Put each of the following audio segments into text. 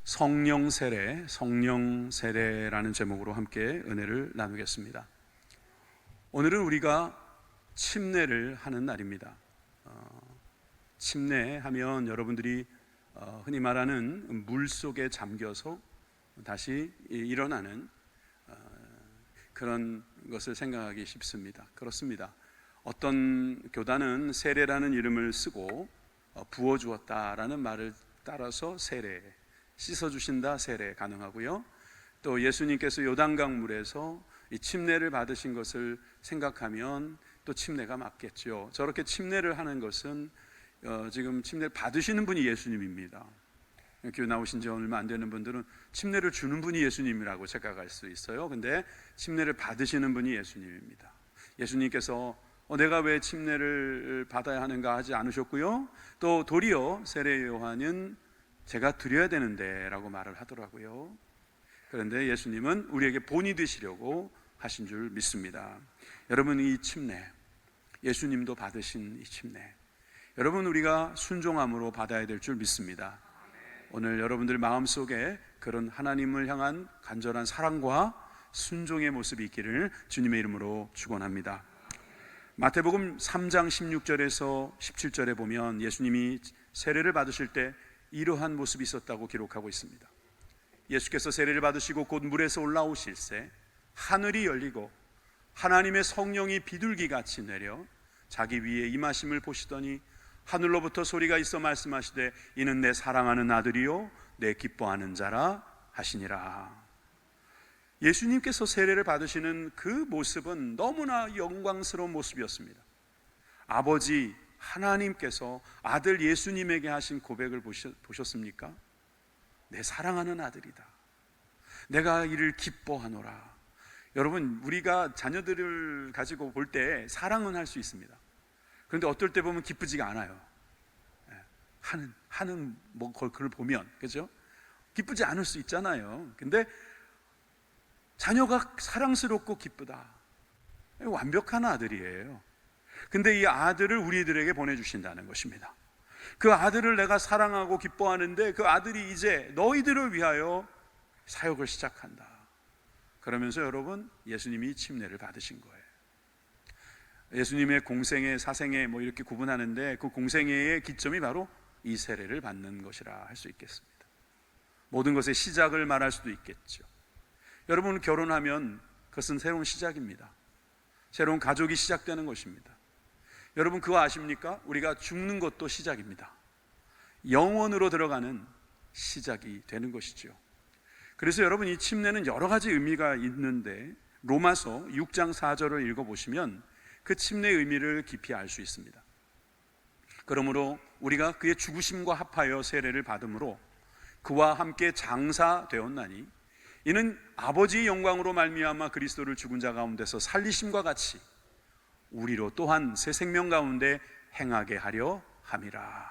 성령 세례라는 제목으로 함께 은혜를 나누겠습니다. 오늘은 우리가 침례를 하는 날입니다. 침례하면 여러분들이 흔히 말하는 물 속에 잠겨서 다시 일어나는 그런 것을 생각하기 쉽습니다. 그렇습니다. 어떤 교단은 세례라는 이름을 쓰고 부어주었다라는 말을 따라서 세례, 씻어주신다 세례 가능하고요. 또 예수님께서 요단강 물에서 이 침례를 받으신 것을 생각하면 또 침례가 맞겠죠. 저렇게 침례를 하는 것은 지금 침례를 받으시는 분이 예수님입니다. 교회 나오신 지 얼마 안 되는 분들은 침례를 주는 분이 예수님이라고 생각할 수 있어요. 근데 침례를 받으시는 분이 예수님입니다. 예수님께서 내가 왜 침례를 받아야 하는가 하지 않으셨고요. 또 도리어 세례 요한은 제가 드려야 되는데 라고 말을 하더라고요. 그런데 예수님은 우리에게 본이 되시려고 하신 줄 믿습니다. 여러분, 이 침례, 예수님도 받으신 이 침례, 여러분 우리가 순종함으로 받아야 될 줄 믿습니다. 오늘 여러분들 마음속에 그런 하나님을 향한 간절한 사랑과 순종의 모습이 있기를 주님의 이름으로 축원합니다. 마태복음 3장 16절에서 17절에 보면 예수님이 세례를 받으실 때 이러한 모습이 있었다고 기록하고 있습니다. 예수께서 세례를 받으시고 곧 물에서 올라오실새 하늘이 열리고 하나님의 성령이 비둘기같이 내려 자기 위에 임하심을 보시더니 하늘로부터 소리가 있어 말씀하시되 이는 내 사랑하는 아들이요 내 기뻐하는 자라 하시니라. 예수님께서 세례를 받으시는 그 모습은 너무나 영광스러운 모습이었습니다. 아버지 하나님께서 아들 예수님에게 하신 고백을 보셨습니까? 내 사랑하는 아들이다. 내가 이를 기뻐하노라. 여러분, 우리가 자녀들을 가지고 볼 때 사랑은 할 수 있습니다. 그런데 어떨 때 보면 기쁘지가 않아요. 하는 그걸 보면, 그죠? 기쁘지 않을 수 있잖아요. 근데 자녀가 사랑스럽고 기쁘다. 완벽한 아들이에요. 근데 이 아들을 우리들에게 보내주신다는 것입니다. 그 아들을 내가 사랑하고 기뻐하는데 그 아들이 이제 너희들을 위하여 사역을 시작한다. 그러면서 여러분, 예수님이 침례를 받으신 거예요. 예수님의 공생애, 사생애 이렇게 구분하는데 그 공생애의 기점이 바로 이 세례를 받는 것이라 할 수 있겠습니다. 모든 것의 시작을 말할 수도 있겠죠. 여러분, 결혼하면 그것은 새로운 시작입니다. 새로운 가족이 시작되는 것입니다. 여러분, 그거 아십니까? 우리가 죽는 것도 시작입니다. 영원으로 들어가는 시작이 되는 것이죠. 그래서 여러분, 이 침례는 여러 가지 의미가 있는데 로마서 6장 4절을 읽어보시면 그 침례의 의미를 깊이 알 수 있습니다. 그러므로 우리가 그의 죽으심과 합하여 세례를 받음으로 그와 함께 장사되었나니 이는 아버지의 영광으로 말미암아 그리스도를 죽은 자 가운데서 살리심과 같이 우리로 또한 새 생명 가운데 행하게 하려 함이라.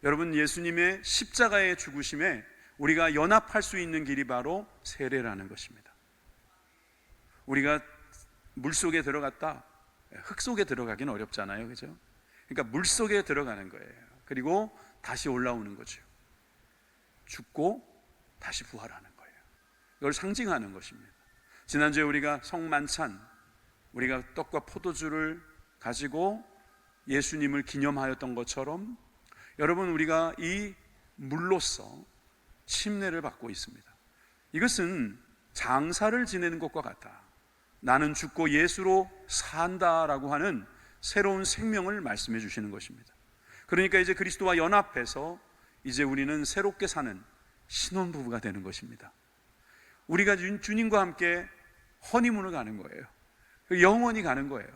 여러분, 예수님의 십자가의 죽으심에 우리가 연합할 수 있는 길이 바로 세례라는 것입니다. 우리가 물 속에 들어갔다 흙 속에 들어가기는 어렵잖아요, 그죠? 그러니까 물 속에 들어가는 거예요. 그리고 다시 올라오는 거죠. 죽고 다시 부활하는 거예요. 이걸 상징하는 것입니다. 지난주에 우리가 성만찬, 우리가 떡과 포도주를 가지고 예수님을 기념하였던 것처럼 여러분, 우리가 이 물로서 침례를 받고 있습니다. 이것은 장사를 지내는 것과 같다. 나는 죽고 예수로 산다라고 하는 새로운 생명을 말씀해 주시는 것입니다. 그러니까 이제 그리스도와 연합해서 이제 우리는 새롭게 사는 신혼부부가 되는 것입니다. 우리가 주님과 함께 허니문을 가는 거예요. 영원히 가는 거예요.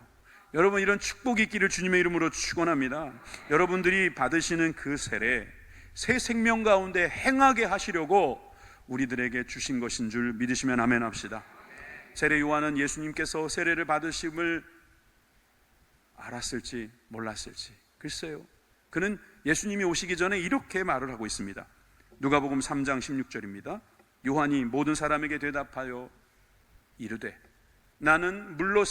여러분, 이런 축복이 있기를 주님의 이름으로 축원합니다. 여러분들이 받으시는 그 세례, 새 생명 가운데 행하게 하시려고 우리들에게 주신 것인 줄 믿으시면 아멘 합시다. 세례 요한은 예수님께서 세례를 받으심을 알았을지 몰랐을지 글쎄요. 그는 예수님이 오시기 전에 이렇게 말을 하고 있습니다. 누가복음 3장 16절입니다. 요한이 모든 사람에게 대답하여 이르되 나는 물로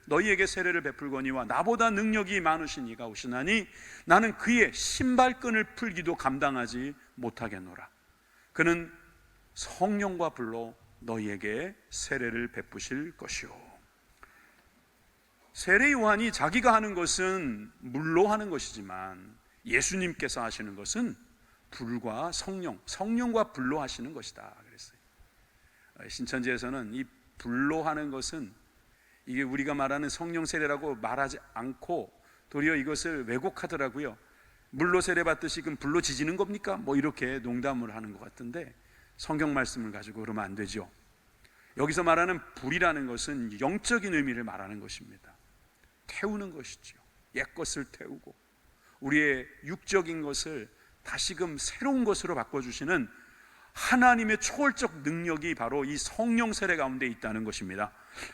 너희에게 세례를 베풀거니와 나보다 능력이 많으신 이가 오시나니 나는 그의 신발끈을 풀기도 감당하지 못하겠노라. 그는 성령과 불로 너희에게 세례를 베푸실 것이요. 세례 요한이 자기가 하는 것은 물로 하는 것이지만 예수님께서 하시는 것은 불과 성령과 불로 하시는 것이다 그랬어요. 신천지에서는 이 불로 하는 것은 이게 우리가 말하는 성령 세례라고 말하지 않고 도리어 이것을 왜곡하더라고요. 물로 세례 받듯이 그럼 불로 지지는 겁니까? 뭐 이렇게 농담을 하는 것 같은데 성경 말씀을 가지고 그러면 안 되죠. 여기서 말하는 불이라는 것은 영적인 의미를 말하는 것입니다. 태우는 것이죠. 옛것을 태우고 우리의 육적인 것을 다시금 새로운 것으로 바꿔주시는 하나님의 초월적 능력이 바로 이 성령 세례 가운데 있다는 것입니다.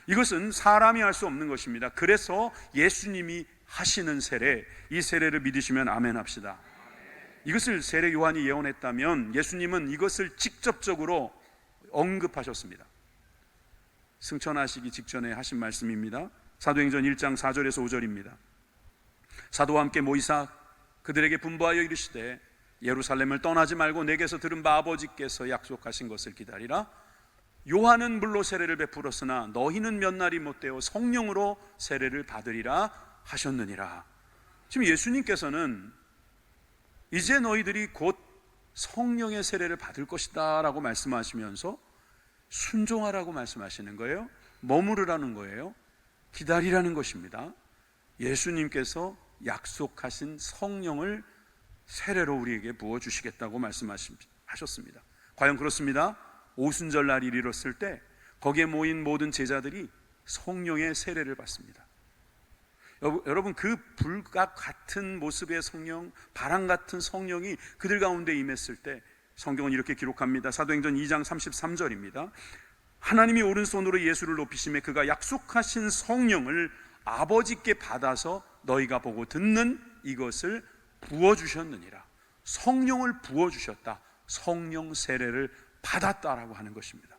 이것은 사람이 할 수 없는 것입니다. 그래서 예수님이 하시는 세례, 이 세례를 믿으시면 아멘 합시다. 이것을 세례 요한이 예언했다면 예수님은 이것을 직접적으로 언급하셨습니다. 승천하시기 직전에 하신 말씀입니다. 사도행전 1장 4절에서 5절입니다. 사도와 함께 모이사 그들에게 분부하여 이르시되 예루살렘을 떠나지 말고 내게서 들은 바 아버지께서 약속하신 것을 기다리라. 요한은 물로 세례를 베풀었으나 너희는 몇 날이 못되어 성령으로 세례를 받으리라 하셨느니라. 지금 예수님께서는 이제 너희들이 곧 성령의 세례를 받을 것이다 라고 말씀하시면서 순종하라고 말씀하시는 거예요. 머무르라는 거예요. 기다리라는 것입니다. 예수님께서 약속하신 성령을 세례로 우리에게 부어주시겠다고 말씀하셨습니다. 과연 그렇습니다. 오순절 날이 이르렀을 때 거기에 모인 모든 제자들이 성령의 세례를 받습니다. 여러분, 그 불과 같은 모습의 성령, 바람 같은 성령이 그들 가운데 임했을 때 성경은 이렇게 기록합니다. 사도행전 2장 33절입니다. 하나님이 오른손으로 예수를 높이시매 그가 약속하신 성령을 아버지께 받아서 너희가 보고 듣는 이것을 부어주셨느니라. 성령을 부어주셨다. 성령 세례를 받았다라고 하는 것입니다.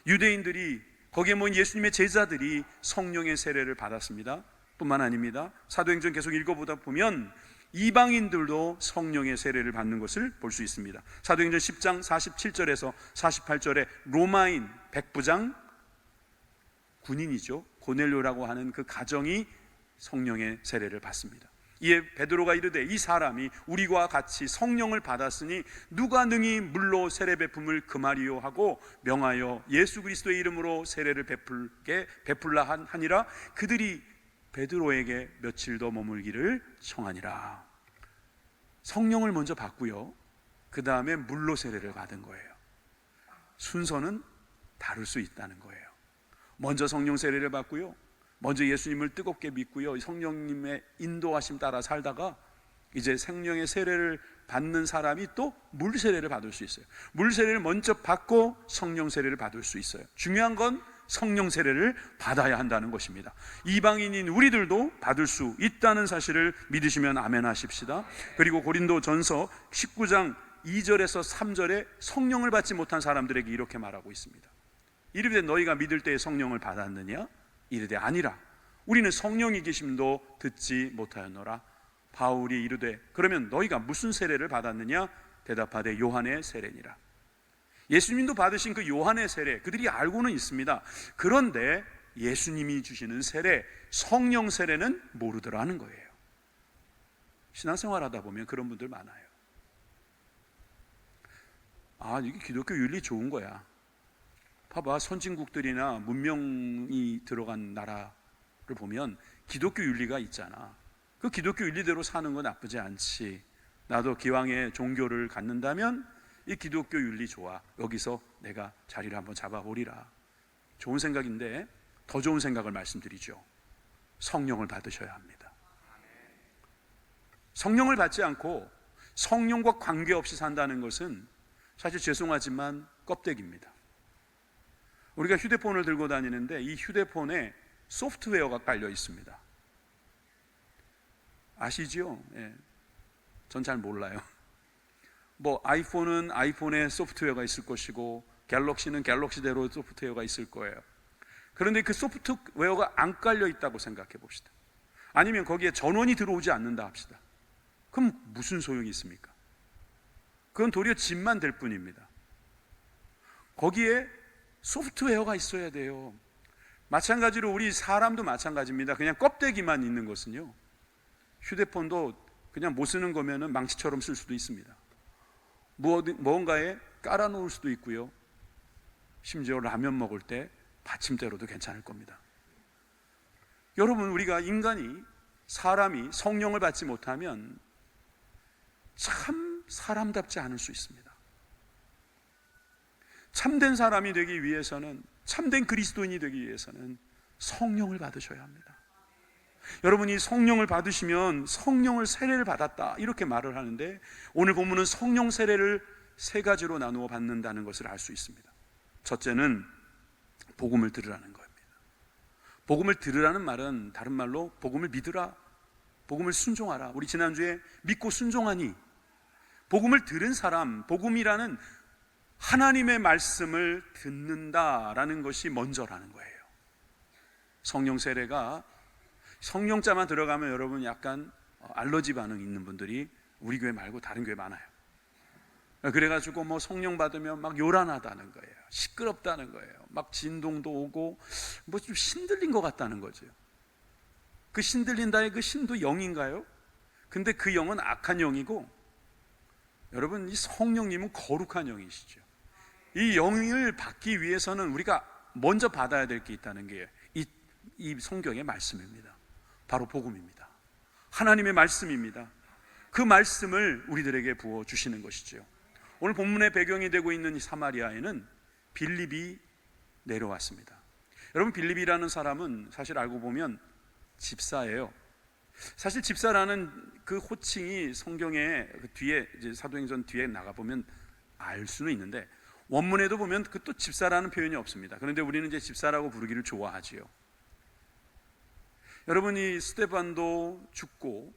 유대인들이 거기에 모인 예수님의 제자들이 성령의 세례를 받았습니다. 뿐만 아닙니다. 사도행전 계속 읽어보다 보면 이방인들도 성령의 세례를 받는 것을 볼 수 있습니다. 사도행전 10장 47절에서 48절에 로마인 백부장 군인이죠. 고넬료라고 하는 그 가정이 성령의 세례를 받습니다. 이에 베드로가 이르되 이 사람이 우리와 같이 성령을 받았으니 누가 능히 물로 세례 베품을 금하리요 하고 명하여 예수 그리스도의 이름으로 세례를 베풀라 하니라. 그들이 베드로에게 며칠 더 머물기를 청하니라. 성령을 먼저 받고요, 그 다음에 물로 세례를 받은 거예요. 순서는 다를 수 있다는 거예요. 먼저 성령 세례를 받고요, 먼저 예수님을 뜨겁게 믿고요, 성령님의 인도하심 따라 살다가 이제 성령의 세례를 받는 사람이 또 물 세례를 받을 수 있어요. 물 세례를 먼저 받고 성령 세례를 받을 수 있어요. 중요한 건 성령 세례를 받아야 한다는 것입니다. 이방인인 우리들도 받을 수 있다는 사실을 믿으시면 아멘 하십시다. 그리고 고린도전서 19장 2절에서 3절에 성령을 받지 못한 사람들에게 이렇게 말하고 있습니다. 이르되 너희가 믿을 때에 성령을 받았느냐? 이르되 아니라 우리는 성령이 계심도 듣지 못하였노라. 바울이 이르되 그러면 너희가 무슨 세례를 받았느냐? 대답하되 요한의 세례니라. 예수님도 받으신 그 요한의 세례 그들이 알고는 있습니다. 그런데 예수님이 주시는 세례, 성령 세례는 모르더라는 거예요. 신앙생활 하다 보면 그런 분들 많아요. 아, 이게 기독교 윤리 좋은 거야. 봐봐, 선진국들이나 문명이 들어간 나라를 보면 기독교 윤리가 있잖아. 그 기독교 윤리대로 사는 건 나쁘지 않지. 나도 기왕에 종교를 갖는다면 이 기독교 윤리 좋아. 여기서 내가 자리를 한번 잡아보리라. 좋은 생각인데 더 좋은 생각을 말씀드리죠. 성령을 받으셔야 합니다. 성령을 받지 않고 성령과 관계없이 산다는 것은 사실 죄송하지만 껍데기입니다. 우리가 휴대폰을 들고 다니는데 이 휴대폰에 소프트웨어가 깔려 있습니다. 아시죠? 예. 전 잘 몰라요. 뭐 아이폰은 아이폰에 소프트웨어가 있을 것이고 갤럭시는 갤럭시대로 소프트웨어가 있을 거예요. 그런데 그 소프트웨어가 안 깔려 있다고 생각해 봅시다. 아니면 거기에 전원이 들어오지 않는다 합시다. 그럼 무슨 소용이 있습니까? 그건 도리어 짐만 될 뿐입니다. 거기에 소프트웨어가 있어야 돼요. 마찬가지로 우리 사람도 마찬가지입니다. 그냥 껍데기만 있는 것은요, 휴대폰도 그냥 못 쓰는 거면은 망치처럼 쓸 수도 있습니다. 무언가에 깔아놓을 수도 있고요, 심지어 라면 먹을 때 받침대로도 괜찮을 겁니다. 여러분, 우리가 사람이 성령을 받지 못하면 참 사람답지 않을 수 있습니다. 참된 사람이 되기 위해서는, 참된 그리스도인이 되기 위해서는 성령을 받으셔야 합니다. 여러분이 성령을 받으시면 성령을 세례를 받았다 이렇게 말을 하는데, 오늘 본문은 성령 세례를 세 가지로 나누어 받는다는 것을 알 수 있습니다. 첫째는 복음을 들으라는 겁니다. 복음을 들으라는 말은 다른 말로 복음을 믿으라, 복음을 순종하라. 우리 지난주에 믿고 순종하니, 복음을 들은 사람, 복음이라는 하나님의 말씀을 듣는다라는 것이 먼저라는 거예요. 성령 세례가, 성령자만 들어가면 여러분 약간 알러지 반응 있는 분들이 우리 교회 말고 다른 교회 많아요. 그래가지고 뭐 성령 받으면 막 요란하다는 거예요. 시끄럽다는 거예요. 막 진동도 오고 뭐 좀 신들린 것 같다는 거죠. 그 신들린다의 그 신도 영인가요? 근데 그 영은 악한 영이고, 여러분, 이 성령님은 거룩한 영이시죠. 이 영을 받기 위해서는 우리가 먼저 받아야 될 게 있다는 게 이 성경의 말씀입니다. 바로 복음입니다. 하나님의 말씀입니다. 그 말씀을 우리들에게 부어주시는 것이죠. 오늘 본문의 배경이 되고 있는 이 사마리아에는 빌립이 내려왔습니다. 여러분, 빌립이라는 사람은 사실 알고 보면 집사예요. 사실 집사라는 그 호칭이 성경의 그 뒤에, 이제 사도행전 뒤에 나가보면 알 수는 있는데, 원문에도 보면 그 또 집사라는 표현이 없습니다. 그런데 우리는 이제 집사라고 부르기를 좋아하지요. 여러분이 스데반도 죽고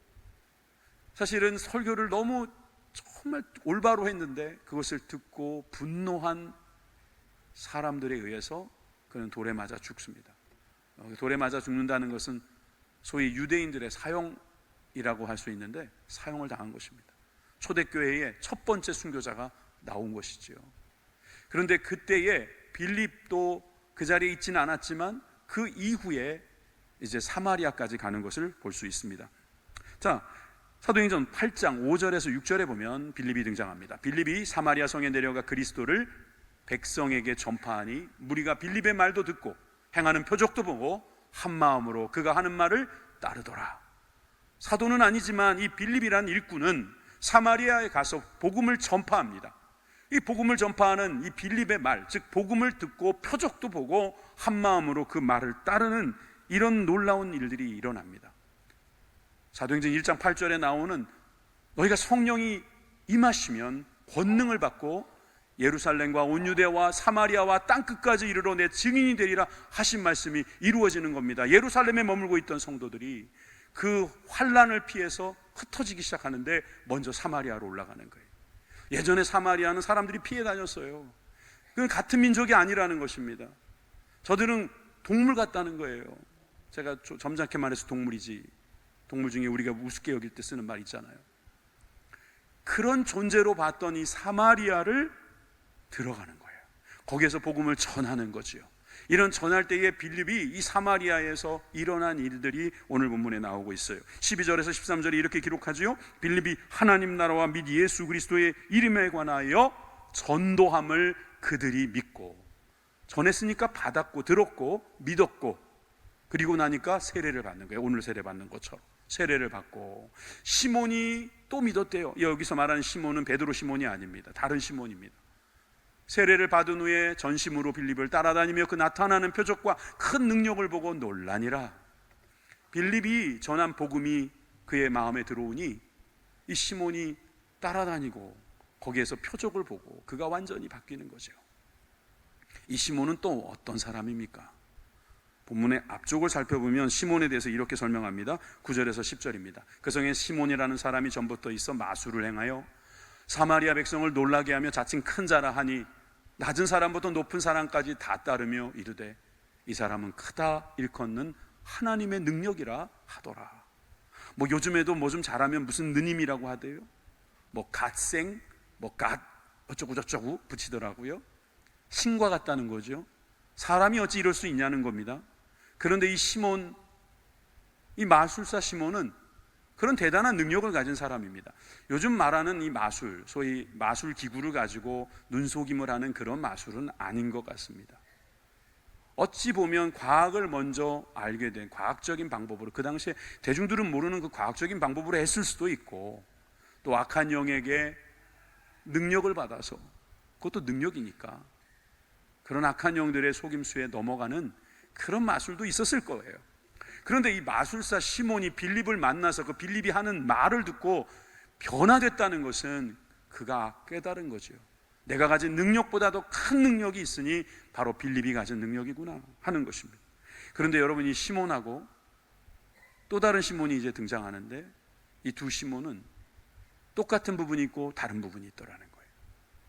사실은 설교를 너무 정말 올바로 했는데 그것을 듣고 분노한 사람들에 의해서 그는 돌에 맞아 죽습니다. 돌에 맞아 죽는다는 것은 소위 유대인들의 사형이라고 할 수 있는데, 사형을 당한 것입니다. 초대교회의 첫 번째 순교자가 나온 것이지요. 그런데 그때에 빌립도 그 자리에 있지는 않았지만 그 이후에 이제 사마리아까지 가는 것을 볼 수 있습니다. 자, 사도행전 8장 5절에서 6절에 보면 빌립이 등장합니다. 빌립이 사마리아 성에 내려가 그리스도를 백성에게 전파하니 무리가 빌립의 말도 듣고 행하는 표적도 보고 한 마음으로 그가 하는 말을 따르더라. 사도는 아니지만 이 빌립이란 일꾼은 사마리아에 가서 복음을 전파합니다. 이 복음을 전파하는 이 빌립의 말, 즉 복음을 듣고 표적도 보고 한 마음으로 그 말을 따르는 이런 놀라운 일들이 일어납니다. 사도행전 1장 8절에 나오는 너희가 성령이 임하시면 권능을 받고 예루살렘과 온 유대와 사마리아와 땅끝까지 이르러 내 증인이 되리라 하신 말씀이 이루어지는 겁니다. 예루살렘에 머물고 있던 성도들이 그 환란을 피해서 흩어지기 시작하는데 먼저 사마리아로 올라가는 거예요. 예전에 사마리아는 사람들이 피해 다녔어요. 그건 같은 민족이 아니라는 것입니다. 저들은 동물 같다는 거예요. 제가 점잖게 말해서 동물이지, 동물 중에 우리가 우습게 여길 때 쓰는 말 있잖아요. 그런 존재로 봤던 이 사마리아를 들어가는 거예요. 거기에서 복음을 전하는 거지요. 이런 전할 때에 빌립이 이 사마리아에서 일어난 일들이 오늘 본문에 나오고 있어요. 12절에서 13절에 이렇게 기록하지요. 빌립이 하나님 나라와 및 예수 그리스도의 이름에 관하여 전도함을 그들이 믿고, 전했으니까 받았고 들었고 믿었고, 그리고 나니까 세례를 받는 거예요. 오늘 세례 받는 것처럼 세례를 받고, 시몬이 또 믿었대요. 여기서 말하는 시몬은 베드로 시몬이 아닙니다. 다른 시몬입니다. 세례를 받은 후에 전심으로 빌립을 따라다니며 그 나타나는 표적과 큰 능력을 보고 놀라니라. 빌립이 전한 복음이 그의 마음에 들어오니 이 시몬이 따라다니고 거기에서 표적을 보고 그가 완전히 바뀌는 거죠. 이 시몬은 또 어떤 사람입니까? 본문의 앞쪽을 살펴보면 시몬에 대해서 이렇게 설명합니다. 9절에서 10절입니다. 그 성에 시몬이라는 사람이 전부터 있어 마술을 행하여 사마리아 백성을 놀라게 하며 자칭 큰 자라 하니 낮은 사람부터 높은 사람까지 다 따르며 이르되 이 사람은 크다 일컫는 하나님의 능력이라 하더라. 뭐 요즘에도 뭐 좀 잘하면 무슨 느님이라고 하대요. 뭐 갓생, 뭐 갓 어쩌고 저쩌고 붙이더라고요. 신과 같다는 거죠. 사람이 어찌 이럴 수 있냐는 겁니다. 그런데 이 시몬, 이 마술사 시몬은 그런 대단한 능력을 가진 사람입니다. 요즘 말하는 이 마술, 소위 마술 기구를 가지고 눈속임을 하는 그런 마술은 아닌 것 같습니다. 어찌 보면 과학을 먼저 알게 된 과학적인 방법으로, 그 당시에 대중들은 모르는 그 과학적인 방법으로 했을 수도 있고, 또 악한 영에게 능력을 받아서, 그것도 능력이니까 그런 악한 영들의 속임수에 넘어가는 그런 마술도 있었을 거예요. 그런데 이 마술사 시몬이 빌립을 만나서 그 빌립이 하는 말을 듣고 변화됐다는 것은 그가 깨달은 거죠. 내가 가진 능력보다도 큰 능력이 있으니 바로 빌립이 가진 능력이구나 하는 것입니다. 그런데 여러분, 이 시몬하고 또 다른 시몬이 이제 등장하는데, 이 두 시몬은 똑같은 부분이 있고 다른 부분이 있더라는 거예요.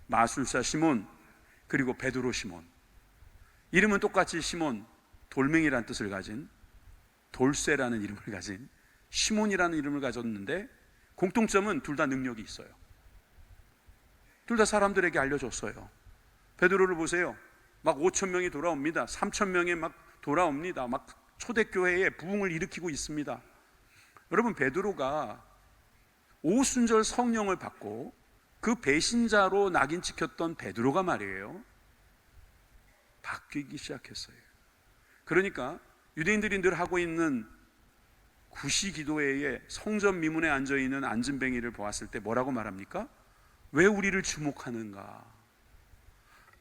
마술사 시몬, 그리고 베드로 시몬. 이름은 똑같이 시몬, 돌멩이라는 뜻을 가진, 돌쇠라는 이름을 가진 시몬이라는 이름을 가졌는데, 공통점은 둘 다 능력이 있어요. 둘 다 사람들에게 알려줬어요. 베드로를 보세요. 막 5,000명이 돌아옵니다. 3,000명이 막 돌아옵니다. 막 초대교회에 부흥을 일으키고 있습니다. 여러분, 베드로가 오순절 성령을 받고 그 배신자로 낙인 찍혔던 베드로가 말이에요, 바뀌기 시작했어요. 그러니까 유대인들이 늘 하고 있는 구시기도회에 성전 미문에 앉아있는 안진뱅이를 보았을 때 뭐라고 말합니까? 왜 우리를 주목하는가?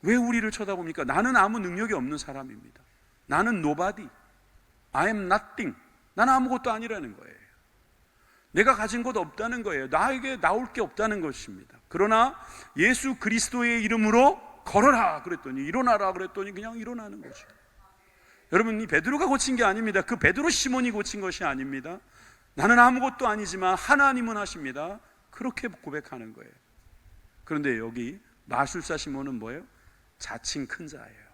왜 우리를 쳐다봅니까? 나는 아무 능력이 없는 사람입니다. 나는 nobody, I am nothing. 나는 아무것도 아니라는 거예요. 내가 가진 것 없다는 거예요. 나에게 나올 게 없다는 것입니다. 그러나 예수 그리스도의 이름으로 걸어라 그랬더니, 일어나라 그랬더니 그냥 일어나는 거죠. 여러분, 이 베드로가 고친 게 아닙니다. 그 베드로 시몬이 고친 것이 아닙니다. 나는 아무것도 아니지만 하나님은 하십니다. 그렇게 고백하는 거예요. 그런데 여기 마술사 시몬은 뭐예요? 자칭 큰 자예요.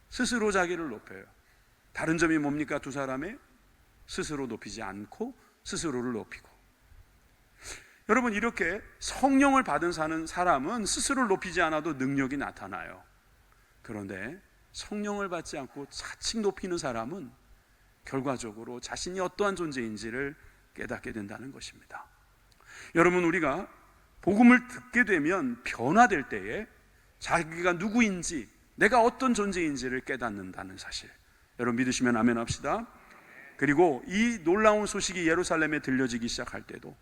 스스로 자기를 높여요. 다른 점이 뭡니까? 두 사람의 스스로 높이지 않고 스스로를 높이고. 여러분, 이렇게 성령을 받은 사람은 스스로를 높이지 않아도 능력이 나타나요. 그런데 성령을 받지 않고 자칭 높이는 사람은 결과적으로 자신이 어떠한 존재인지를 깨닫게 된다는 것입니다. 여러분, 우리가 복음을 듣게 되면 변화될 때에 자기가 누구인지, 내가 어떤 존재인지를 깨닫는다는 사실, 여러분 믿으시면 아멘 합시다. 그리고 이 놀라운 소식이 예루살렘에 들려지기 시작할 때도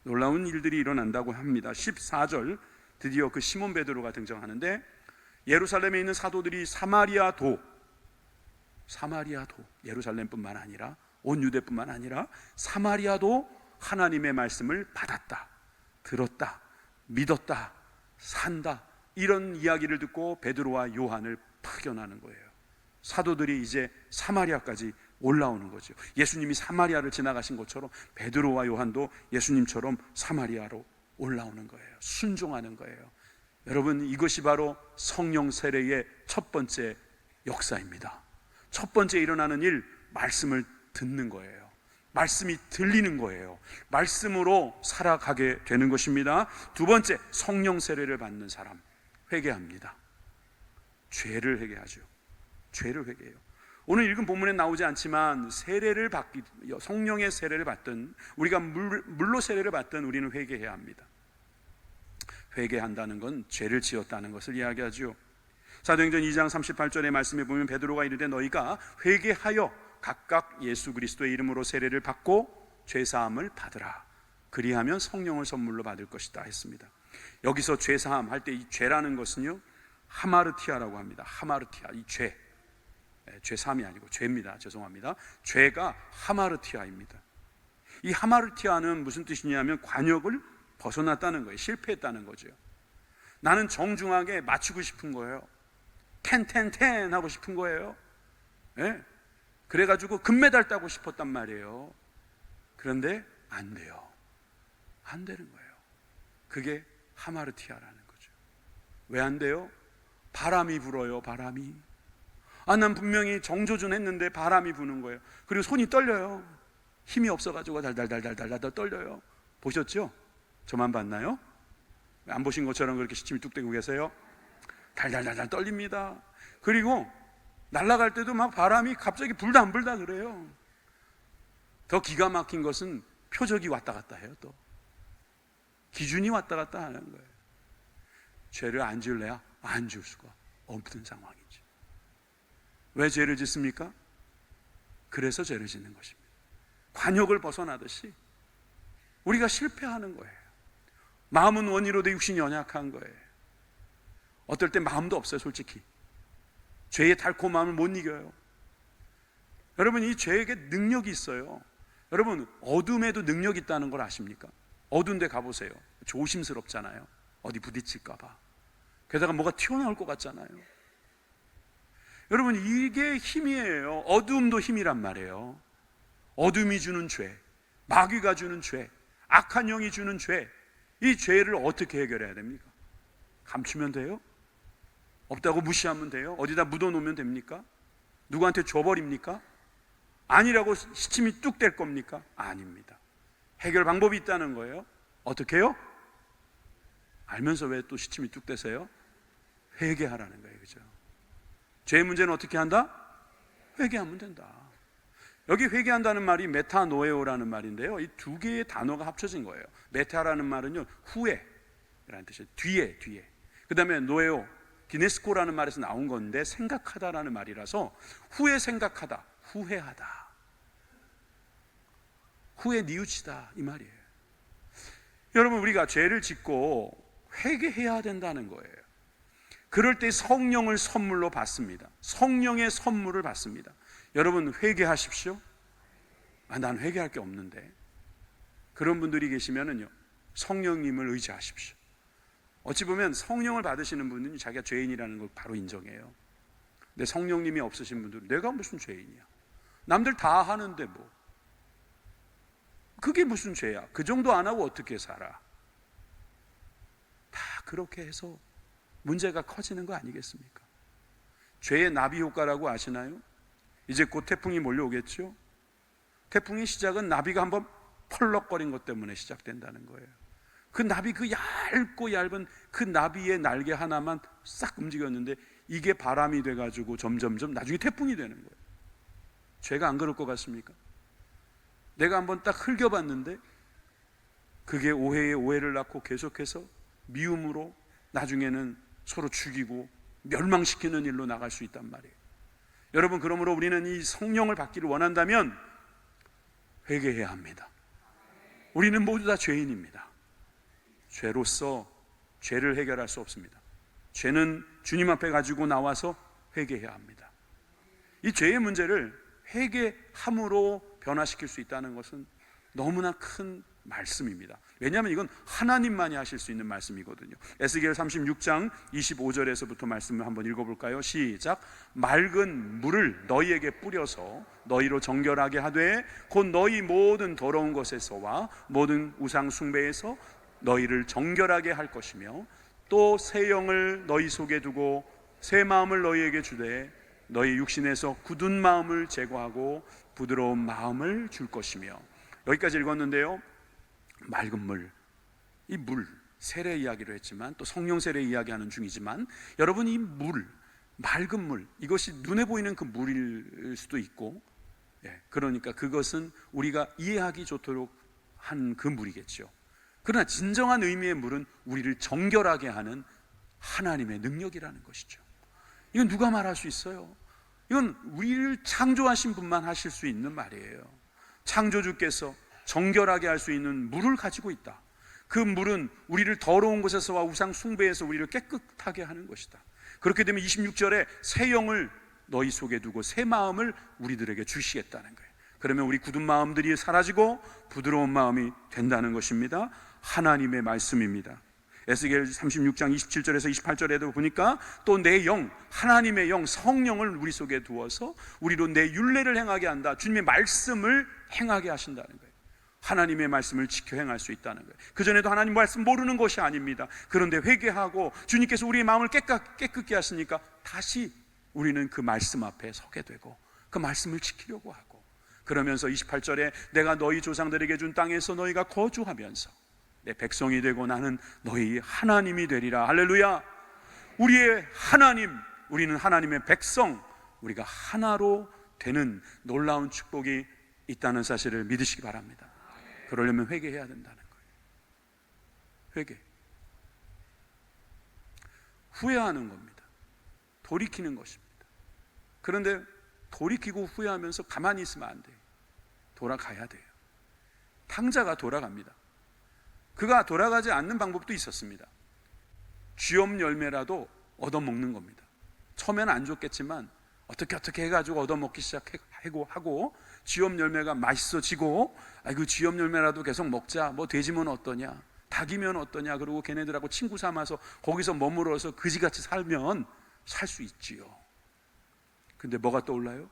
놀라운 일들이 일어난다고 합니다. 14절, 드디어 그 시몬 베드로가 등장하는데, 예루살렘에 있는 사도들이 사마리아도, 예루살렘뿐만 아니라 온 유대뿐만 아니라 사마리아도 하나님의 말씀을 받았다, 들었다, 믿었다, 산다, 이런 이야기를 듣고 베드로와 요한을 파견하는 거예요. 사도들이 이제 사마리아까지 올라오는 거죠. 예수님이 사마리아를 지나가신 것처럼 베드로와 요한도 예수님처럼 사마리아로 올라오는 거예요. 순종하는 거예요. 여러분, 이것이 바로 성령 세례의 첫 번째 역사입니다. 첫 번째 일어나는 일, 말씀을 듣는 거예요. 말씀이 들리는 거예요. 말씀으로 살아가게 되는 것입니다. 두 번째, 성령 세례를 받는 사람, 회개합니다. 죄를 회개하죠. 죄를 회개해요. 오늘 읽은 본문에 나오지 않지만 성령의 세례를 받든 우리가 물로 세례를 받든 우리는 회개해야 합니다. 회개한다는 건 죄를 지었다는 것을 이야기하죠. 사도행전 2장 38절의 말씀에 보면 베드로가 이르되 너희가 회개하여 각각 예수 그리스도의 이름으로 세례를 받고 죄사함을 받으라. 그리하면 성령을 선물로 받을 것이다 했습니다. 여기서 죄사함 할 때 이 죄라는 것은요, 하마르티아라고 합니다. 하마르티아, 이 죄, 죄사함이 아니고 죄입니다. 죄송합니다. 죄가 하마르티아입니다. 이 하마르티아는 무슨 뜻이냐면 관역을 벗어났다는 거예요. 실패했다는 거죠. 나는 정중하게 맞추고 싶은 거예요. 텐 하고 싶은 거예요. 네? 그래가지고 금메달 따고 싶었단 말이에요. 그런데 안 돼요. 안 되는 거예요. 그게 하마르티아라는 거죠. 왜 안 돼요? 바람이 불어요. 바람이. 난 분명히 정조준 했는데 바람이 부는 거예요. 그리고 손이 떨려요. 힘이 없어가지고 달달달달달달 떨려요. 보셨죠? 저만 봤나요? 안 보신 것처럼 그렇게 시침이 뚝 떼고 계세요? 달달달달 떨립니다. 그리고 날아갈 때도 막 바람이 갑자기 불다 안 불다 그래요. 더 기가 막힌 것은 표적이 왔다 갔다 해요. 또 기준이 왔다 갔다 하는 거예요. 죄를 안 지을래야 안 지을 수가 없는 상황이죠. 왜 죄를 짓습니까? 그래서 죄를 짓는 것입니다. 관역을 벗어나듯이 우리가 실패하는 거예요. 마음은 원이로되 육신이 연약한 거예요. 어떨 때 마음도 없어요. 솔직히 죄의 달콤함을 못 이겨요. 여러분, 이 죄에게 능력이 있어요. 여러분, 어둠에도 능력이 있다는 걸 아십니까? 어두운 데 가보세요. 조심스럽잖아요. 어디 부딪힐까 봐. 게다가 뭐가 튀어나올 것 같잖아요. 여러분, 이게 힘이에요. 어두움도 힘이란 말이에요. 어둠이 주는 죄, 마귀가 주는 죄, 악한 영이 주는 죄, 이 죄를 어떻게 해결해야 됩니까? 감추면 돼요? 없다고 무시하면 돼요? 어디다 묻어놓으면 됩니까? 누구한테 줘버립니까? 아니라고 시침이 뚝 될 겁니까? 아닙니다. 해결 방법이 있다는 거예요. 어떻게 해요? 알면서 왜 또 시침이 뚝 떼세요? 회개하라는 거예요. 그죠? 죄의 문제는 어떻게 한다? 회개하면 된다. 여기 회개한다는 말이 메타노에오라는 말인데요, 이 두 개의 단어가 합쳐진 거예요. 메타라는 말은요, 후회라는 뜻이에요. 뒤에. 그 다음에 노에오, 기네스코라는 말에서 나온 건데 생각하다라는 말이라서 후에 생각하다, 후회하다, 후에 뉘우치다, 이 말이에요. 여러분, 우리가 죄를 짓고 회개해야 된다는 거예요. 그럴 때 성령을 선물로 받습니다. 성령의 선물을 받습니다. 여러분, 회개하십시오. 난 회개할 게 없는데. 그런 분들이 계시면은요, 성령님을 의지하십시오. 어찌 보면 성령을 받으시는 분은 자기가 죄인이라는 걸 바로 인정해요. 근데 성령님이 없으신 분들은 내가 무슨 죄인이야? 남들 다 하는데 뭐. 그게 무슨 죄야? 그 정도 안 하고 어떻게 살아? 다 그렇게 해서 문제가 커지는 거 아니겠습니까? 죄의 나비 효과라고 아시나요? 이제 곧 태풍이 몰려오겠죠? 태풍의 시작은 나비가 한번 펄럭거린 것 때문에 시작된다는 거예요. 그 나비, 그 얇고 얇은 그 나비의 날개 하나만 싹 움직였는데 이게 바람이 돼가지고 점점점 나중에 태풍이 되는 거예요. 죄가 안 그럴 것 같습니까? 내가 한번 딱 흘겨봤는데 그게 오해에 오해를 낳고 계속해서 미움으로 나중에는 서로 죽이고 멸망시키는 일로 나갈 수 있단 말이에요. 여러분, 그러므로 우리는 이 성령을 받기를 원한다면 회개해야 합니다. 우리는 모두 다 죄인입니다. 죄로서 죄를 해결할 수 없습니다. 죄는 주님 앞에 가지고 나와서 회개해야 합니다. 이 죄의 문제를 회개함으로 변화시킬 수 있다는 것은 너무나 큰 말씀입니다. 왜냐하면 이건 하나님만이 하실 수 있는 말씀이거든요. 에스겔 36장 25절에서부터 말씀을 한번 읽어볼까요? 시작. 맑은 물을 너희에게 뿌려서 너희로 정결하게 하되 곧 너희 모든 더러운 것에서와 모든 우상 숭배에서 너희를 정결하게 할 것이며 또 새 영을 너희 속에 두고 새 마음을 너희에게 주되 너희 육신에서 굳은 마음을 제거하고 부드러운 마음을 줄 것이며. 여기까지 읽었는데요, 맑은 물, 이 물, 세례 이야기로 했지만 또 성령 세례 이야기하는 중이지만 여러분, 이 물, 맑은 물, 이것이 눈에 보이는 그 물일 수도 있고, 그러니까 그것은 우리가 이해하기 좋도록 한 그 물이겠죠. 그러나 진정한 의미의 물은 우리를 정결하게 하는 하나님의 능력이라는 것이죠. 이건 누가 말할 수 있어요? 이건 우리를 창조하신 분만 하실 수 있는 말이에요. 창조주께서 정결하게 할 수 있는 물을 가지고 있다. 그 물은 우리를 더러운 곳에서와 우상 숭배에서 우리를 깨끗하게 하는 것이다. 그렇게 되면 26절에 새 영을 너희 속에 두고 새 마음을 우리들에게 주시겠다는 거예요. 그러면 우리 굳은 마음들이 사라지고 부드러운 마음이 된다는 것입니다. 하나님의 말씀입니다. 에스겔 36장 27절에서 28절에도 보니까 또 내 영, 하나님의 영, 성령을 우리 속에 두어서 우리로 내 율례를 행하게 한다. 주님의 말씀을 행하게 하신다는 거예요. 하나님의 말씀을 지켜 행할 수 있다는 거예요. 그전에도 하나님 말씀 모르는 것이 아닙니다. 그런데 회개하고 주님께서 우리의 마음을 깨끗게 하시니까 다시 우리는 그 말씀 앞에 서게 되고 그 말씀을 지키려고 하고, 그러면서 28절에 내가 너희 조상들에게 준 땅에서 너희가 거주하면서 내 백성이 되고 나는 너희 하나님이 되리라. 할렐루야. 우리의 하나님, 우리는 하나님의 백성, 우리가 하나로 되는 놀라운 축복이 있다는 사실을 믿으시기 바랍니다. 그러려면 회개해야 된다는 거예요. 회개. 후회하는 겁니다. 돌이키는 것입니다. 그런데 돌이키고 후회하면서 가만히 있으면 안 돼요. 돌아가야 돼요. 탕자가 돌아갑니다. 그가 돌아가지 않는 방법도 있었습니다. 쥐엄 열매라도 얻어먹는 겁니다. 처음에는 안 좋겠지만 어떻게 해가지고 얻어먹기 시작하고 쥐엄 열매가 맛있어지고 그 쥐엄 열매라도 계속 먹자. 뭐 돼지면 어떠냐, 닭이면 어떠냐, 그리고 걔네들하고 친구 삼아서 거기서 머물러서 그지같이 살면 살 수 있지요. 근데 뭐가 떠올라요?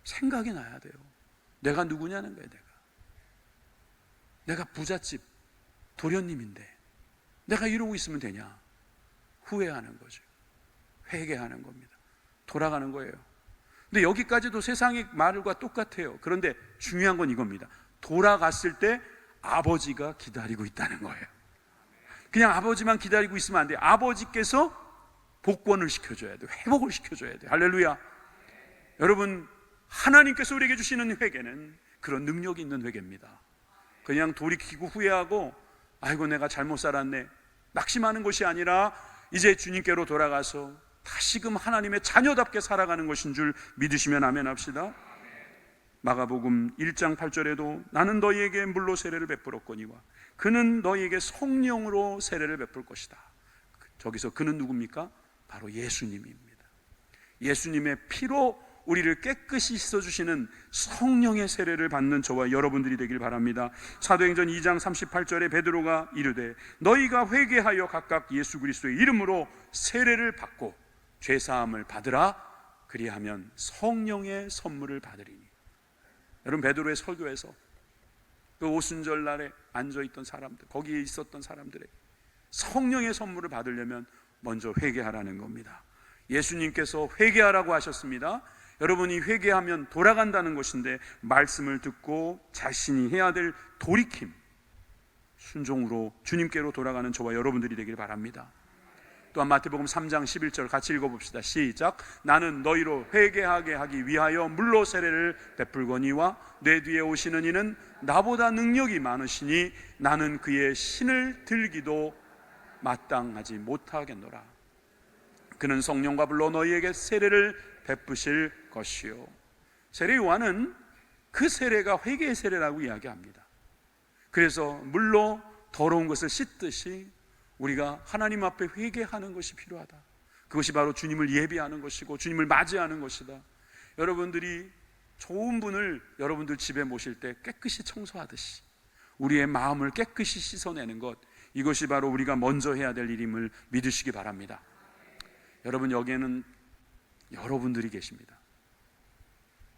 생각이 나야 돼요. 내가 누구냐는 거예요. 내가 부잣집 도련님인데 내가 이러고 있으면 되냐? 후회하는 거죠. 회개하는 겁니다. 돌아가는 거예요. 근데 여기까지도 세상의 말과 똑같아요. 그런데 중요한 건 이겁니다. 돌아갔을 때 아버지가 기다리고 있다는 거예요. 그냥 아버지만 기다리고 있으면 안 돼요. 아버지께서 복권을 시켜줘야 돼요. 회복을 시켜줘야 돼요. 할렐루야. 여러분, 하나님께서 우리에게 주시는 회개는 그런 능력이 있는 회개입니다. 그냥 돌이키고 후회하고 아이고 내가 잘못 살았네, 낙심하는 것이 아니라 이제 주님께로 돌아가서 다시금 하나님의 자녀답게 살아가는 것인 줄 믿으시면 아멘 합시다. 마가복음 1장 8절에도 나는 너희에게 물로 세례를 베풀었거니와 그는 너희에게 성령으로 세례를 베풀 것이다. 저기서 그는 누굽니까? 바로 예수님입니다. 예수님의 피로 우리를 깨끗이 씻어주시는 성령의 세례를 받는 저와 여러분들이 되길 바랍니다. 사도행전 2장 38절에 베드로가 이르되 너희가 회개하여 각각 예수 그리스도의 이름으로 세례를 받고 죄사함을 받으라. 그리하면 성령의 선물을 받으리니. 여러분, 베드로의 설교에서 그 오순절 날에 앉아있던 사람들, 거기에 있었던 사람들에게 성령의 선물을 받으려면 먼저 회개하라는 겁니다. 예수님께서 회개하라고 하셨습니다. 여러분이 회개하면 돌아간다는 것인데 말씀을 듣고 자신이 해야 될 돌이킴, 순종으로 주님께로 돌아가는 저와 여러분들이 되길 바랍니다. 또한 마태복음 3장 11절 같이 읽어봅시다. 시작. 나는 너희로 회개하게 하기 위하여 물로 세례를 베풀거니와 내 뒤에 오시는 이는 나보다 능력이 많으시니 나는 그의 신을 들기도 마땅하지 못하겠노라. 그는 성령과 불로 너희에게 세례를 베푸실 것이요. 세례 요한은 그 세례가 회개의 세례라고 이야기합니다. 그래서 물로 더러운 것을 씻듯이 우리가 하나님 앞에 회개하는 것이 필요하다. 그것이 바로 주님을 예비하는 것이고 주님을 맞이하는 것이다. 여러분들이 좋은 분을 여러분들 집에 모실 때 깨끗이 청소하듯이 우리의 마음을 깨끗이 씻어내는 것, 이것이 바로 우리가 먼저 해야 될 일임을 믿으시기 바랍니다. 여러분, 여기에는 여러분들이 계십니다.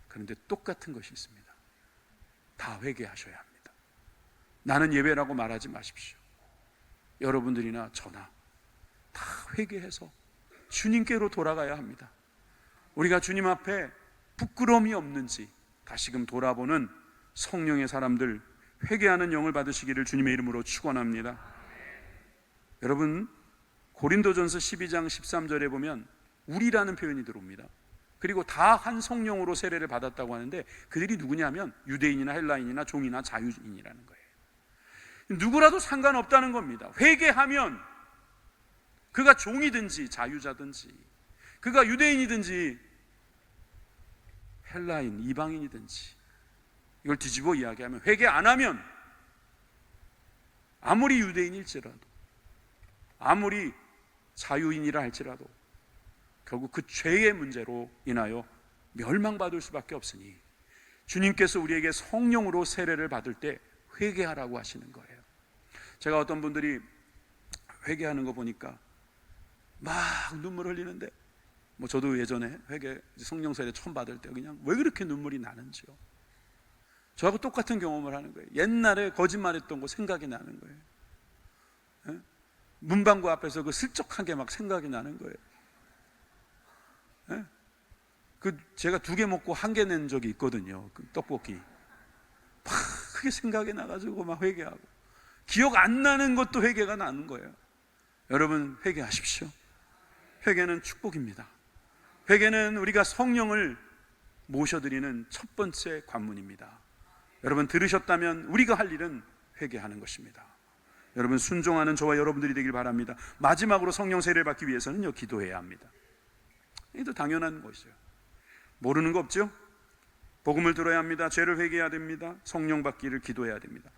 그런데 똑같은 것이 있습니다. 다 회개하셔야 합니다. 나는 예배라고 말하지 마십시오. 여러분들이나 저나 다 회개해서 주님께로 돌아가야 합니다. 우리가 주님 앞에 부끄러움이 없는지 다시금 돌아보는 성령의 사람들, 회개하는 영을 받으시기를 주님의 이름으로 축원합니다. 여러분, 고린도전서 12장 13절에 보면 우리라는 표현이 들어옵니다. 그리고 다 한 성령으로 세례를 받았다고 하는데 그들이 누구냐면 유대인이나 헬라인이나 종이나 자유인이라는 거예요. 누구라도 상관없다는 겁니다. 회개하면 그가 종이든지 자유자든지 그가 유대인이든지 헬라인, 이방인이든지, 이걸 뒤집어 이야기하면 회개 안 하면 아무리 유대인일지라도 아무리 자유인이라 할지라도 결국 그 죄의 문제로 인하여 멸망받을 수밖에 없으니 주님께서 우리에게 성령으로 세례를 받을 때 회개하라고 하시는 거예요. 제가 어떤 분들이 회개하는 거 보니까 막 눈물 흘리는데, 저도 예전에 회개 성령 세례 처음 받을 때 그냥 왜 그렇게 눈물이 나는지요. 저하고 똑같은 경험을 하는 거예요. 옛날에 거짓말했던 거 생각이 나는 거예요. 예? 문방구 앞에서 그 슬쩍하게 막 생각이 나는 거예요. 예? 제가 2개 먹고 1개 낸 적이 있거든요. 그 떡볶이. 막 크게 생각이 나가지고 막 회개하고, 기억 안 나는 것도 회개가 나는 거예요. 여러분, 회개하십시오. 회개는 축복입니다. 회개는 우리가 성령을 모셔드리는 첫 번째 관문입니다. 여러분 들으셨다면 우리가 할 일은 회개하는 것입니다. 여러분 순종하는 저와 여러분들이 되길 바랍니다. 마지막으로 성령 세례를 받기 위해서는요, 기도해야 합니다. 이도 당연한 것이죠. 모르는 거 없죠? 복음을 들어야 합니다. 죄를 회개해야 됩니다. 성령 받기를 기도해야 됩니다.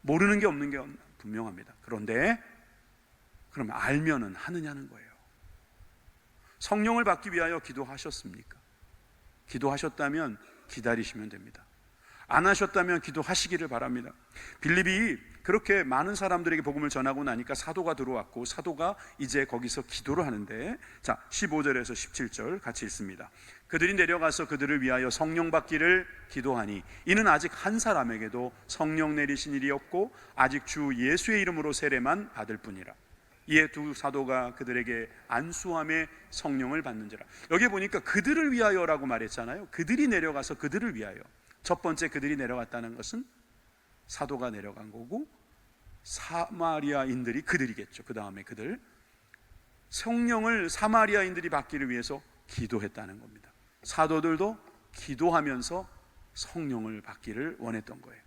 모르는 게 없는 게 분명합니다. 그런데 그럼 알면은 하느냐는 거예요. 성령을 받기 위하여 기도하셨습니까? 기도하셨다면 기다리시면 됩니다. 안 하셨다면 기도하시기를 바랍니다. 빌립이 그렇게 많은 사람들에게 복음을 전하고 나니까 사도가 들어왔고, 사도가 이제 거기서 기도를 하는데, 자 15절에서 17절 같이 읽습니다. 그들이 내려가서 그들을 위하여 성령 받기를 기도하니 이는 아직 한 사람에게도 성령 내리신 일이 없고 아직 주 예수의 이름으로 세례만 받을 뿐이라. 이에 두 사도가 그들에게 안수함에 성령을 받는지라. 여기 보니까 그들을 위하여라고 말했잖아요. 그들이 내려가서 그들을 위하여. 첫 번째 그들이 내려갔다는 것은 사도가 내려간 거고, 사마리아인들이 그들이겠죠. 그 다음에 그들, 성령을 사마리아인들이 받기를 위해서 기도했다는 겁니다. 사도들도 기도하면서 성령을 받기를 원했던 거예요.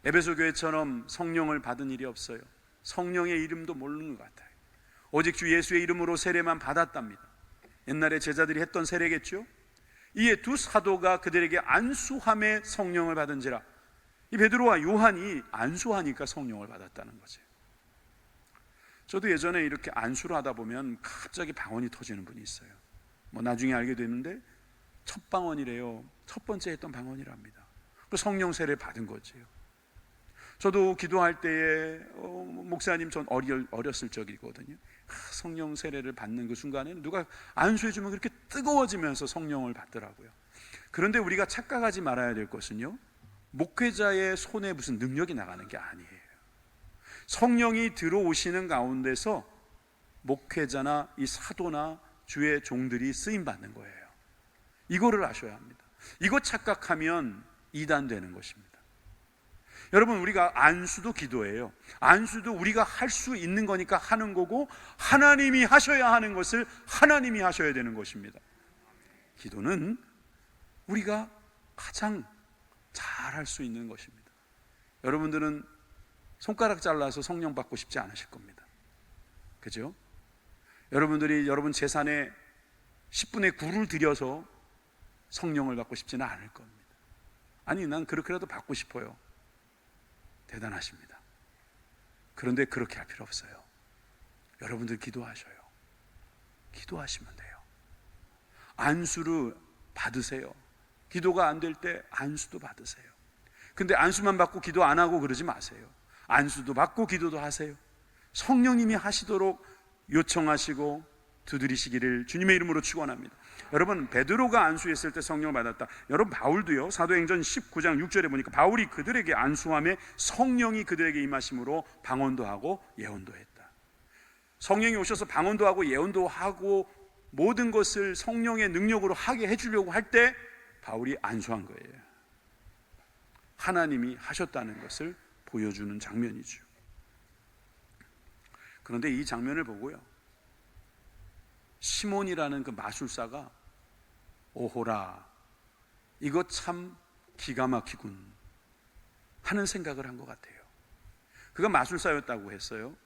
에베소 교회처럼 성령을 받은 일이 없어요. 성령의 이름도 모르는 것 같아요. 오직 주 예수의 이름으로 세례만 받았답니다. 옛날에 제자들이 했던 세례겠죠. 이에 두 사도가 그들에게 안수함에 성령을 받은지라. 이 베드로와 요한이 안수하니까 성령을 받았다는 거죠. 저도 예전에 이렇게 안수를 하다 보면 갑자기 방언이 터지는 분이 있어요. 뭐 나중에 알게 됐는데 첫 방언이래요. 첫 번째 했던 방언이랍니다. 그 성령 세례 받은 거지요. 저도 기도할 때에 목사님, 전 어렸을 적이거든요. 성령 세례를 받는 그 순간에 누가 안수해주면 그렇게 뜨거워지면서 성령을 받더라고요. 그런데 우리가 착각하지 말아야 될 것은요, 목회자의 손에 무슨 능력이 나가는 게 아니에요. 성령이 들어오시는 가운데서 목회자나 이 사도나 주의 종들이 쓰임받는 거예요. 이거를 아셔야 합니다. 이거 착각하면 이단되는 것입니다. 여러분, 우리가 안수도 기도예요. 안수도 우리가 할 수 있는 거니까 하는 거고, 하나님이 하셔야 하는 것을 하나님이 하셔야 되는 것입니다. 기도는 우리가 가장 잘할 수 있는 것입니다. 여러분들은 손가락 잘라서 성령 받고 싶지 않으실 겁니다. 그죠? 여러분들이 여러분 재산의 10분의 9를 들여서 성령을 받고 싶지는 않을 겁니다. 아니, 난 그렇게라도 받고 싶어요. 대단하십니다. 그런데 그렇게 할 필요 없어요. 여러분들 기도하셔요. 기도하시면 돼요. 안수를 받으세요. 기도가 안 될 때 안수도 받으세요. 근데 안수만 받고 기도 안 하고 그러지 마세요. 안수도 받고 기도도 하세요. 성령님이 하시도록 요청하시고 두드리시기를 주님의 이름으로 축원합니다. 여러분, 베드로가 안수했을 때 성령을 받았다. 여러분, 바울도요. 사도행전 19장 6절에 보니까 바울이 그들에게 안수함에 성령이 그들에게 임하심으로 방언도 하고 예언도 했다. 성령이 오셔서 방언도 하고 예언도 하고 모든 것을 성령의 능력으로 하게 해주려고 할 때 바울이 안수한 거예요. 하나님이 하셨다는 것을 보여주는 장면이죠. 그런데 이 장면을 보고요, 시몬이라는 그 마술사가 오호라, 이거 참 기가 막히군 하는 생각을 한 것 같아요. 그가 마술사였다고 했어요.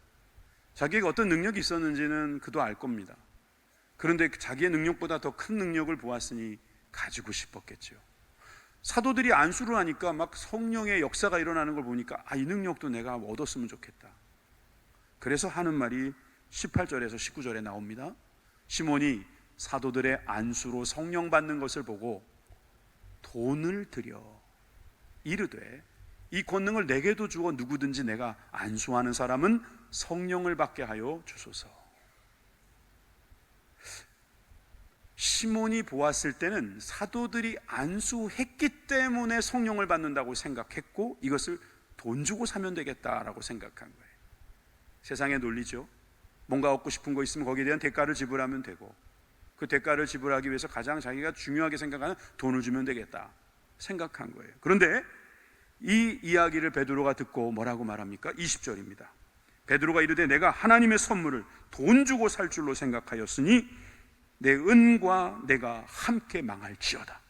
자기에게 어떤 능력이 있었는지는 그도 알 겁니다. 그런데 자기의 능력보다 더 큰 능력을 보았으니 가지고 싶었겠죠. 사도들이 안수를 하니까 막 성령의 역사가 일어나는 걸 보니까 이 능력도 내가 얻었으면 좋겠다. 그래서 하는 말이 18절에서 19절에 나옵니다. 시몬이 사도들의 안수로 성령 받는 것을 보고 돈을 들여 이르되 이 권능을 내게도 주어 누구든지 내가 안수하는 사람은 성령을 받게 하여 주소서. 시몬이 보았을 때는 사도들이 안수했기 때문에 성령을 받는다고 생각했고, 이것을 돈 주고 사면 되겠다라고 생각한 거예요. 세상의 논리죠. 뭔가 얻고 싶은 거 있으면 거기에 대한 대가를 지불하면 되고, 그 대가를 지불하기 위해서 가장 자기가 중요하게 생각하는 돈을 주면 되겠다 생각한 거예요. 그런데 이 이야기를 베드로가 듣고 뭐라고 말합니까? 20절입니다. 베드로가 이르되 내가 하나님의 선물을 돈 주고 살 줄로 생각하였으니 내 은과 내가 함께 망할지어다.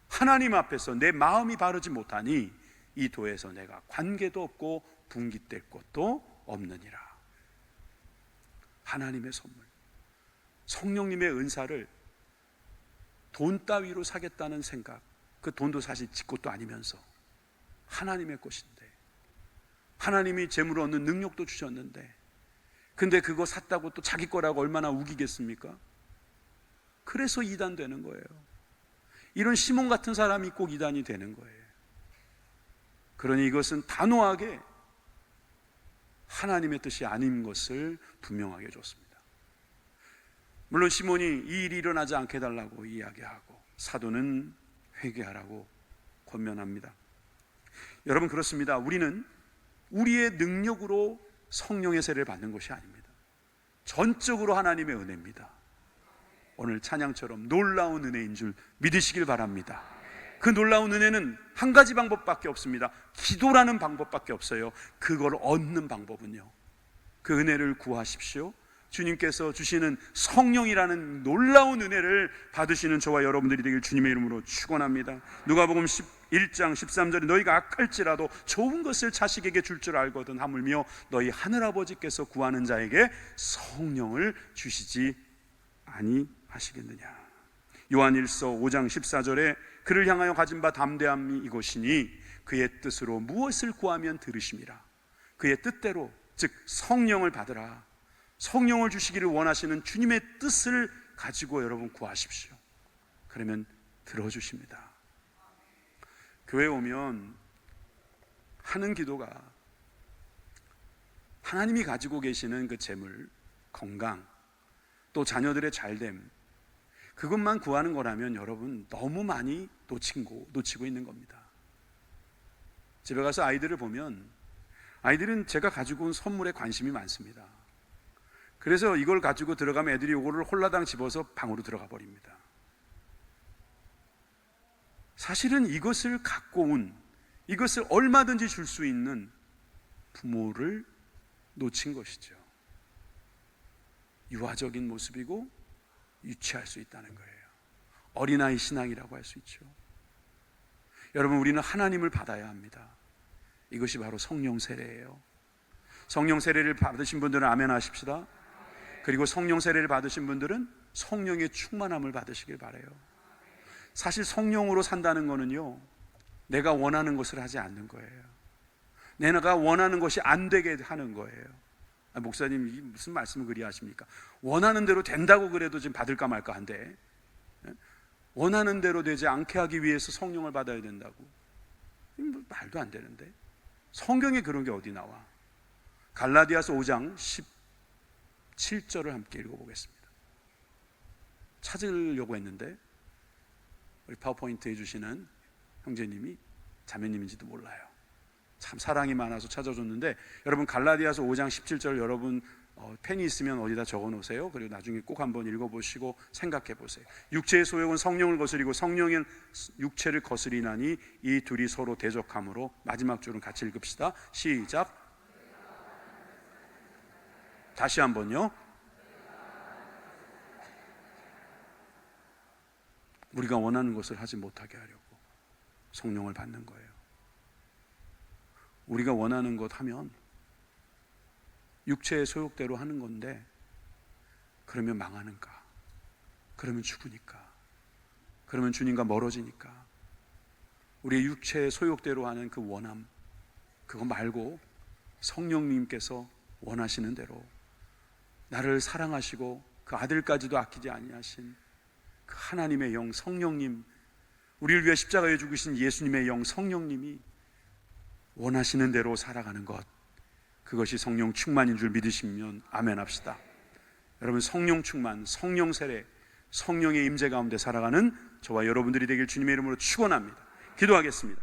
하나님 앞에서 내 마음이 바르지 못하니 이 도에서 내가 관계도 없고 분깃될 것도 없느니라. 하나님의 선물, 성령님의 은사를 돈 따위로 사겠다는 생각, 그 돈도 사실 지 것도 아니면서 하나님의 것인데, 하나님이 재물을 얻는 능력도 주셨는데, 근데 그거 샀다고 또 자기 거라고 얼마나 우기겠습니까? 그래서 이단 되는 거예요. 이런 시몬 같은 사람이 꼭 이단이 되는 거예요. 그러니 이것은 단호하게 하나님의 뜻이 아닌 것을 분명하게 줬습니다. 물론 시몬이 이 일이 일어나지 않게 해달라고 이야기하고 사도는 회개하라고 권면합니다. 여러분, 그렇습니다. 우리는 우리의 능력으로 성령의 세례를 받는 것이 아닙니다. 전적으로 하나님의 은혜입니다. 오늘 찬양처럼 놀라운 은혜인 줄 믿으시길 바랍니다. 그 놀라운 은혜는 한 가지 방법밖에 없습니다. 기도라는 방법밖에 없어요. 그걸 얻는 방법은요, 그 은혜를 구하십시오. 주님께서 주시는 성령이라는 놀라운 은혜를 받으시는 저와 여러분들이 되길 주님의 이름으로 축원합니다. 누가복음 11장 13절에 너희가 악할지라도 좋은 것을 자식에게 줄 줄 알거든 하물며 너희 하늘아버지께서 구하는 자에게 성령을 주시지 아니하시겠느냐. 요한일서 5장 14절에 그를 향하여 가진 바 담대함이 이것이니 그의 뜻으로 무엇을 구하면 들으심이라. 그의 뜻대로, 즉 성령을 받으라. 성령을 주시기를 원하시는 주님의 뜻을 가지고 여러분 구하십시오. 그러면 들어주십니다. 교회 오면 하는 기도가 하나님이 가지고 계시는 그 재물, 건강, 또 자녀들의 잘됨, 그것만 구하는 거라면 여러분 너무 많이 놓치고 있는 겁니다. 집에 가서 아이들을 보면 아이들은 제가 가지고 온 선물에 관심이 많습니다. 그래서 이걸 가지고 들어가면 애들이 이거를 홀라당 집어서 방으로 들어가 버립니다. 사실은 이것을 갖고 온, 이것을 얼마든지 줄 수 있는 부모를 놓친 것이죠. 유아적인 모습이고 유치할 수 있다는 거예요. 어린아이 신앙이라고 할 수 있죠. 여러분, 우리는 하나님을 받아야 합니다. 이것이 바로 성령 세례예요. 성령 세례를 받으신 분들은 아멘 하십시다. 그리고 성령 세례를 받으신 분들은 성령의 충만함을 받으시길 바라요. 사실 성령으로 산다는 거는요, 내가 원하는 것을 하지 않는 거예요. 내가 원하는 것이 안 되게 하는 거예요. 목사님, 이게 무슨 말씀을 그리 하십니까? 원하는 대로 된다고 그래도 지금 받을까 말까 한데, 원하는 대로 되지 않게 하기 위해서 성령을 받아야 된다고? 말도 안 되는데. 성경에 그런 게 어디 나와? 갈라디아서 5장 17절을 함께 읽어보겠습니다. 찾으려고 했는데 우리 파워포인트 해주시는 형제님이 자매님인지도 몰라요. 참 사랑이 많아서 찾아줬는데, 여러분 갈라디아서 5장 17절 여러분 펜이 있으면 어디다 적어 놓으세요. 그리고 나중에 꼭 한번 읽어보시고 생각해 보세요. 육체의 소욕은 성령을 거스리고 성령은 육체를 거스리나니 이 둘이 서로 대적함으로. 마지막 줄은 같이 읽읍시다. 시작. 다시 한번요. 우리가 원하는 것을 하지 못하게 하려고 성령을 받는 거예요. 우리가 원하는 것 하면 육체의 소욕대로 하는 건데, 그러면 망하는가? 그러면 죽으니까? 그러면 주님과 멀어지니까? 우리의 육체의 소욕대로 하는 그 원함, 그거 말고 성령님께서 원하시는 대로 나를 사랑하시고 그 아들까지도 아끼지 아니하신 그 하나님의 영 성령님, 우리를 위해 십자가에 죽으신 예수님의 영 성령님이 원하시는 대로 살아가는 것, 그것이 성령 충만인 줄 믿으시면 아멘 합시다. 여러분, 성령 충만, 성령 세례, 성령의 임재 가운데 살아가는 저와 여러분들이 되길 주님의 이름으로 축원합니다. 기도하겠습니다.